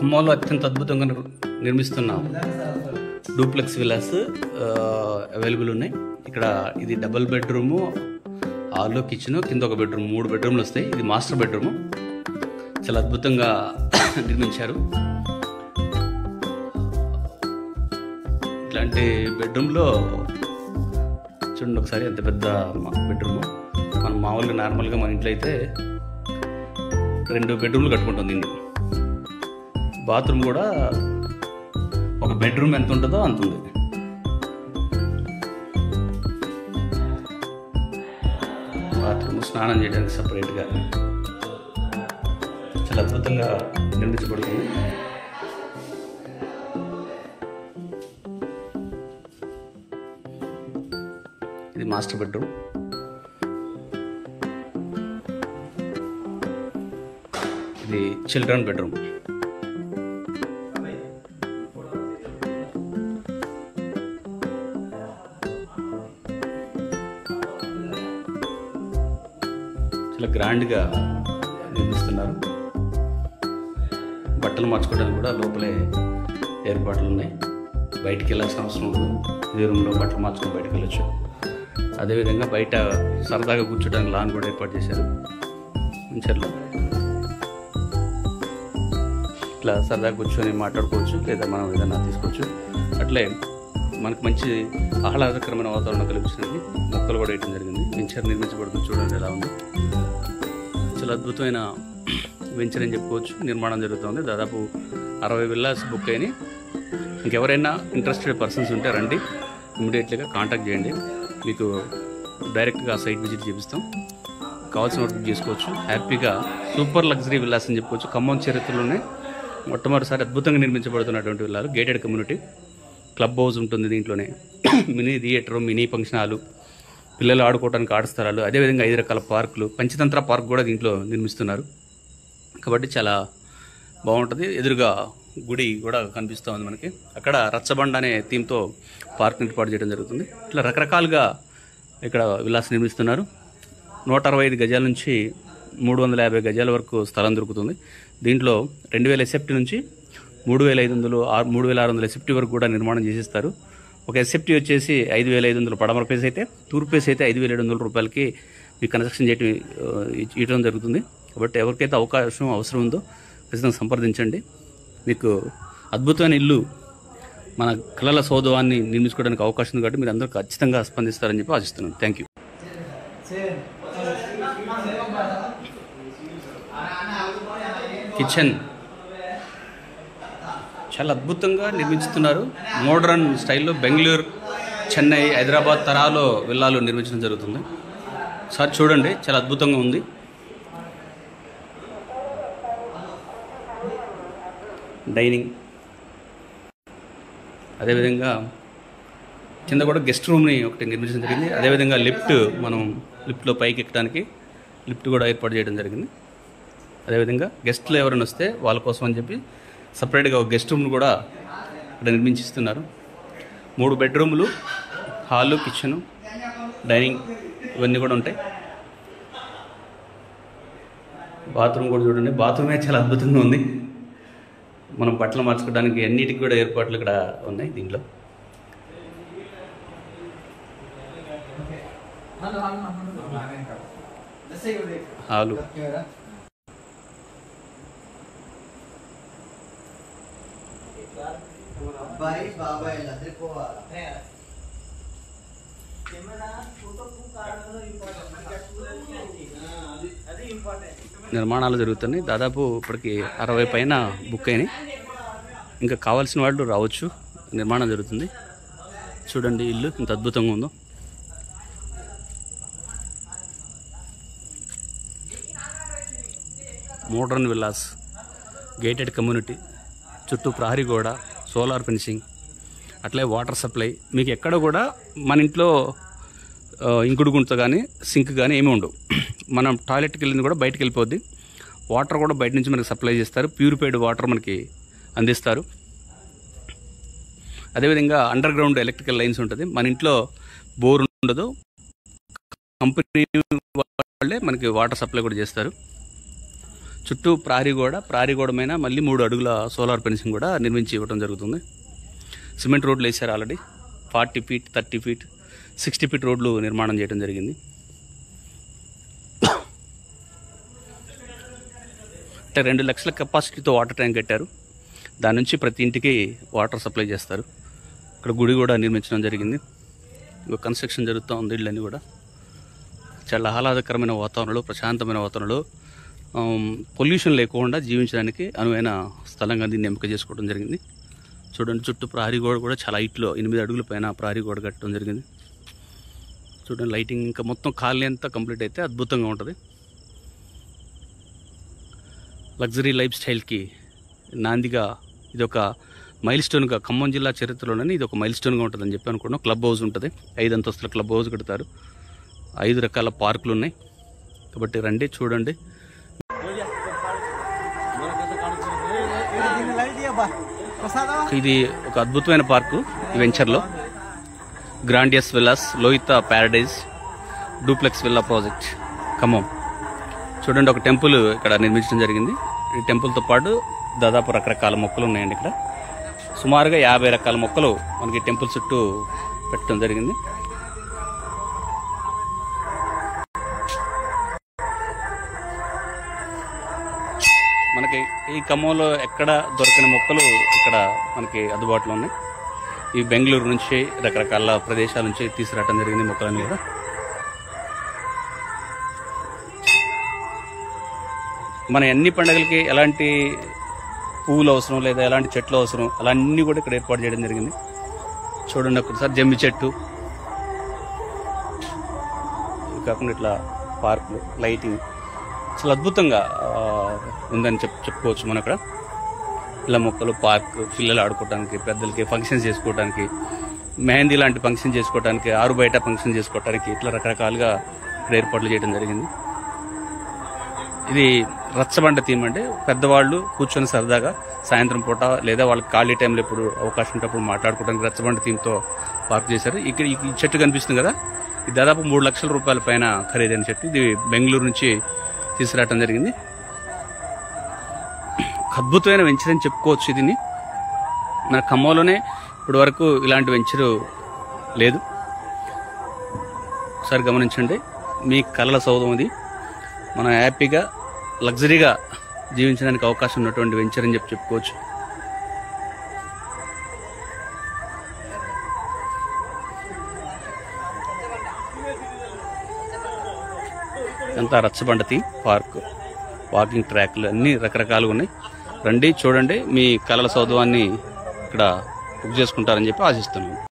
ఖమ్మంలో అత్యంత అద్భుతంగా నిర్మిస్తున్న డూప్లెక్స్ విల్లాస్ అవైలబుల్ ఉన్నాయి. ఇక్కడ ఇది డబుల్ బెడ్రూము, హాల్లో కిచెన్, కింద ఒక బెడ్రూమ్, 3 బెడ్రూమ్లు వస్తాయి. ఇది మాస్టర్ బెడ్రూము, చాలా అద్భుతంగా నిర్మించారు. ఇట్లాంటి బెడ్రూమ్లో చూడండి ఒకసారి, ఎంత పెద్ద బెడ్రూము. మనం మామూలుగా నార్మల్గా మన ఇంట్లో అయితే 2 బెడ్రూమ్లు కట్టుకుంటాం. దీన్ని బాత్రూమ్ కూడా ఒక బెడ్రూమ్ ఎంత ఉంటుందో అంత ఉంది. బాత్రూమ్ స్నానం చేయడానికి సపరేట్గా చాలా అద్భుతంగా నిర్మించబడుతుంది. ఇది మాస్టర్ బెడ్రూమ్. ఇది చిల్డ్రన్ బెడ్రూమ్. చాలా గ్రాండ్గా నిర్మిస్తున్నారు. బట్టలు మార్చుకోవడానికి కూడా లోపలే ఏర్పాట్లు ఉన్నాయి. బయటికి వెళ్ళాల్సిన అవసరం ఉండదు. ఇదే రూమ్లో బట్టలు మార్చుకొని బయటకు వెళ్ళొచ్చు. అదేవిధంగా బయట సరదాగా కూర్చోడానికి లాన్ కూడా ఏర్పాటు చేశారు మంచర్లో. ఇట్లా సరదాగా కూర్చొని మాట్లాడుకోవచ్చు, లేదా మనం ఏదైనా తీసుకోవచ్చు. అట్లే మనకు మంచి ఆహ్లాదకరమైన వాతావరణం కల్పించడానికి మొక్కలు కూడా వేయడం జరిగింది. వెంచర్ నిర్మించబడుతుంది, చూడండి ఎలా ఉంది. చాలా అద్భుతమైన వెంచర్ అని చెప్పుకోవచ్చు. నిర్మాణం జరుగుతుంది. దాదాపు 60 విల్లాస్ బుక్ అయినాయి. ఇంకెవరైనా ఇంట్రెస్టెడ్ పర్సన్స్ ఉంటే రండి, ఇమీడియట్లీగా కాంటాక్ట్ చేయండి. మీకు డైరెక్ట్గా సైట్ విజిట్ చేపిస్తాం. కావాల్సిన వర్క్ చేసుకోవచ్చు. హ్యాపీగా సూపర్ లగ్జరీ విల్లాస్ అని చెప్పుకోవచ్చు. ఖమ్మం చరిత్రలోనే మొట్టమొదటిసారి అద్భుతంగా నిర్మించబడుతున్నటువంటి విల్లాలు. గేటెడ్ కమ్యూనిటీ, క్లబ్ హౌస్ ఉంటుంది దీంట్లోనే, mini theatre, mini function hall, పిల్లలు ఆడుకోవడానికి ఆట స్థలాలు, అదేవిధంగా 5 రకాల పార్కులు, పంచతంత్ర పార్క్ కూడా దీంట్లో నిర్మిస్తున్నారు. కాబట్టి చాలా బాగుంటుంది. ఎదురుగా గుడి కూడా కనిపిస్తూ ఉంది మనకి. అక్కడ రచ్చబండ అనే థీమ్తో పార్క్ ఏర్పాటు చేయడం జరుగుతుంది. ఇట్లా రకరకాలుగా ఇక్కడ విల్లాస్ నిర్మిస్తున్నారు. 165 గజాల నుంచి 350 గజాల వరకు స్థలం దొరుకుతుంది. దీంట్లో 2000 ఎస్ఎఫ్టీ నుంచి 3500, 3600 ఎస్ఎఫ్టీ వరకు కూడా నిర్మాణం చేసిస్తారు. ఒక ఎస్ఎఫ్టీ వచ్చేసి 5500 పడమర ఫేస్ అయితే, తూర్పు ఫేస్ అయితే 5700 రూపాయలకి మీకు కన్స్ట్రక్షన్ ఇవ్వడం జరుగుతుంది. కాబట్టి ఎవరికైతే అవసరం ఉందో ఖచ్చితంగా సంప్రదించండి. మీకు అద్భుతమైన ఇల్లు, మన కళల సౌధవాన్ని నిర్మించుకోవడానికి అవకాశం ఉంది. కాబట్టి మీరు అందరూ ఖచ్చితంగా స్పందిస్తారని చెప్పి ఆశిస్తున్నాను. Thank you. కిచెన్ చాలా అద్భుతంగా నిర్మించుతున్నారు. మోడర్న్ స్టైల్లో బెంగళూరు, చెన్నై, హైదరాబాద్ తరాలో విల్లాలు నిర్మించడం జరుగుతుంది. సార్ చూడండి, చాలా అద్భుతంగా ఉంది. డైనింగ్, అదేవిధంగా కింద కూడా గెస్ట్ రూమ్ని ఒకటి నిర్మించడం జరిగింది. అదేవిధంగా మనం లిఫ్ట్లో పైకి ఎక్కడానికి లిఫ్ట్ కూడా ఏర్పాటు చేయడం జరిగింది. అదేవిధంగా గెస్ట్లు ఎవరైనా వస్తే వాళ్ళ కోసం అని చెప్పి సపరేట్గా ఒక గెస్ట్ రూమ్ను కూడా ఇక్కడ నిర్మించిస్తున్నారు. 3 బెడ్రూములు, హాలు, కిచెను, డైనింగ్ ఇవన్నీ కూడా ఉంటాయి. బాత్రూమ్ కూడా చూడండి, బాత్రూమే చాలా అద్భుతంగా ఉంది. మనం బట్టలు మార్చుకోవడానికి అన్నిటికీ కూడా ఏర్పాట్లు ఇక్కడ ఉన్నాయి దీంట్లో. హాలు, నిర్మాణాలు జరుగుతున్నాయి. దాదాపు ఇప్పటికి 60 పైన బుక్ అయినాయి. ఇంకా కావాల్సిన వాళ్ళు రావచ్చు. నిర్మాణం జరుగుతుంది. చూడండి ఇల్లు ఇంత అద్భుతంగా ఉందో. మోడర్న్ విల్లాస్, గేటెడ్ కమ్యూనిటీ, చుట్టూ ప్రహరీ గోడ, సోలార్ ఫెన్సింగ్, అట్లే వాటర్ సప్లై. మీకు ఎక్కడ కూడా మన ఇంట్లో ఇంకుడు గుంత కానీ సింక్ కానీ ఏమీ ఉండవు. మనం టాయిలెట్కి వెళ్ళింది కూడా బయటకు వెళ్ళిపోద్ది. వాటర్ కూడా బయట నుంచి మనకి సప్లై చేస్తారు. ప్యూరిఫైడ్ వాటర్ మనకి అందిస్తారు. అదేవిధంగా అండర్ గ్రౌండ్ ఎలక్ట్రికల్ లైన్స్ ఉంటుంది. మన ఇంట్లో బోర్ ఉండదు, కంపెనీ వాళ్ళే మనకి వాటర్ సప్లై కూడా చేస్తారు. చుట్టూ ప్రహరీ గోడ మీద మళ్ళీ 3 అడుగుల సోలార్ ఫెన్సింగ్ కూడా నిర్మించి ఇవ్వడం జరుగుతుంది. సిమెంట్ రోడ్లు వేశారు ఆల్రెడీ. 40 ఫీట్, 30 ఫీట్, 60 ఫీట్ రోడ్లు నిర్మాణం చేయడం జరిగింది. అంటే 2 లక్షల కెపాసిటీతో వాటర్ ట్యాంక్ కట్టారు. దాని నుంచి ప్రతి ఇంటికి వాటర్ సప్లై చేస్తారు. ఇక్కడ గుడి కూడా నిర్మించడం జరిగింది. కన్స్ట్రక్షన్ జరుగుతూ ఉంది. ఇళ్ళన్నీ కూడా చాలా ఆహ్లాదకరమైన వాతావరణంలో, ప్రశాంతమైన వాతావరణంలో, పొల్యూషన్ లేకుండా జీవించడానికి అనువైన స్థలంగా దీన్ని ఎంపిక చేసుకోవడం జరిగింది. చూడండి, చుట్టూ ప్రహరీ గోడ కూడా చాలా హైట్లో 8 అడుగుల పైన ప్రహరీ గోడ కట్టడం జరిగింది. చూడండి, లైటింగ్ ఇంకా మొత్తం కాలనీ అంతా కంప్లీట్ అయితే అద్భుతంగా ఉంటుంది. లగ్జరీ లైఫ్ స్టైల్కి నాందిగా ఇది ఒక మైల్ స్టోన్గా, ఖమ్మం జిల్లా చరిత్రలోనే ఇది ఒక మైల్ స్టోన్గా ఉంటుందని చెప్పి అనుకున్నాం. క్లబ్ హౌస్ ఉంటుంది, 5 అంతస్తుల క్లబ్ హౌస్ కడతారు. 5 రకాల పార్కులు ఉన్నాయి. కాబట్టి రండి, చూడండి. ఇది ఒక అద్భుతమైన పార్కు. ఈ వెంచర్లో grandiose villas, Lohita Paradise, duplex villa project Khammam. చూడండి, ఒక టెంపుల్ ఇక్కడ నిర్మించడం జరిగింది. ఈ టెంపుల్తో పాటు దాదాపు రకరకాల మొక్కలు ఉన్నాయండి. ఇక్కడ సుమారుగా 50 రకాల మొక్కలు మనకి టెంపుల్ చుట్టూ పెట్టడం జరిగింది. మనకి ఈ ఖమ్మంలో ఎక్కడ దొరకని మొక్కలు ఇక్కడ మనకి అందుబాటులో ఉన్నాయి. ఈ బెంగళూరు నుంచి, రకరకాల ప్రదేశాల నుంచి తీసుకురావడం జరిగింది మొక్కలన్నీ కూడా. మన అన్ని పండుగలకి ఎలాంటి పువ్వులు అవసరం లేదా ఎలాంటి చెట్లు అవసరం, అలా అన్నీ కూడా ఇక్కడ ఏర్పాటు చేయడం జరిగింది. చూడండి, ఒకసారి జమ్మి చెట్టు, కాకుండా ఇట్లా పార్కులు, లైటింగ్ చాలా అద్భుతంగా ఉందని చెప్పుకోవచ్చు. మనం ఇక్కడ ఇలా మొక్కలు, పార్క్, పిల్లలు ఆడుకోవడానికి, పెద్దలకి ఫంక్షన్ చేసుకోవడానికి, మెహందీ లాంటి ఫంక్షన్ చేసుకోవడానికి, ఆరు బయట ఫంక్షన్ చేసుకోవడానికి, ఇట్లా రకరకాలుగా ఇక్కడ ఏర్పాట్లు చేయడం జరిగింది. ఇది రచ్చబండ థీమ్. అంటే పెద్దవాళ్ళు కూర్చొని సరదాగా సాయంత్రం పూట లేదా వాళ్ళకి ఖాళీ టైంలో ఎప్పుడు అవకాశం ఉంటప్పుడు మాట్లాడుకోవడానికి రచ్చబండ థీమ్తో పార్క్ చేశారు. ఇక్కడ ఈ చెట్టు కనిపిస్తుంది కదా, ఇది దాదాపు 3 లక్షల రూపాయల పైన ఖరీదైన చెట్టు. ఇది బెంగళూరు నుంచి తీసుకురావడం జరిగింది. అద్భుతమైన వెంచర్ అని చెప్పుకోవచ్చు. దీన్ని మన ఖమ్మంలోనే ఇప్పటి వరకు ఇలాంటి వెంచరు లేదు. ఒకసారి గమనించండి, మీ కళల సౌధం ఇది. మనం హ్యాపీగా, లగ్జరీగా జీవించడానికి అవకాశం ఉన్నటువంటి వెంచర్ అని చెప్పుకోవచ్చు. అంతా రచ్చబండతి పార్క్, వాకింగ్ ట్రాక్లు అన్నీ రకరకాలుగా ఉన్నాయి. రండి, చూడండి, మీ కళల సౌధవాన్ని ఇక్కడ బుక్ చేసుకుంటారని చెప్పి ఆశిస్తున్నాను.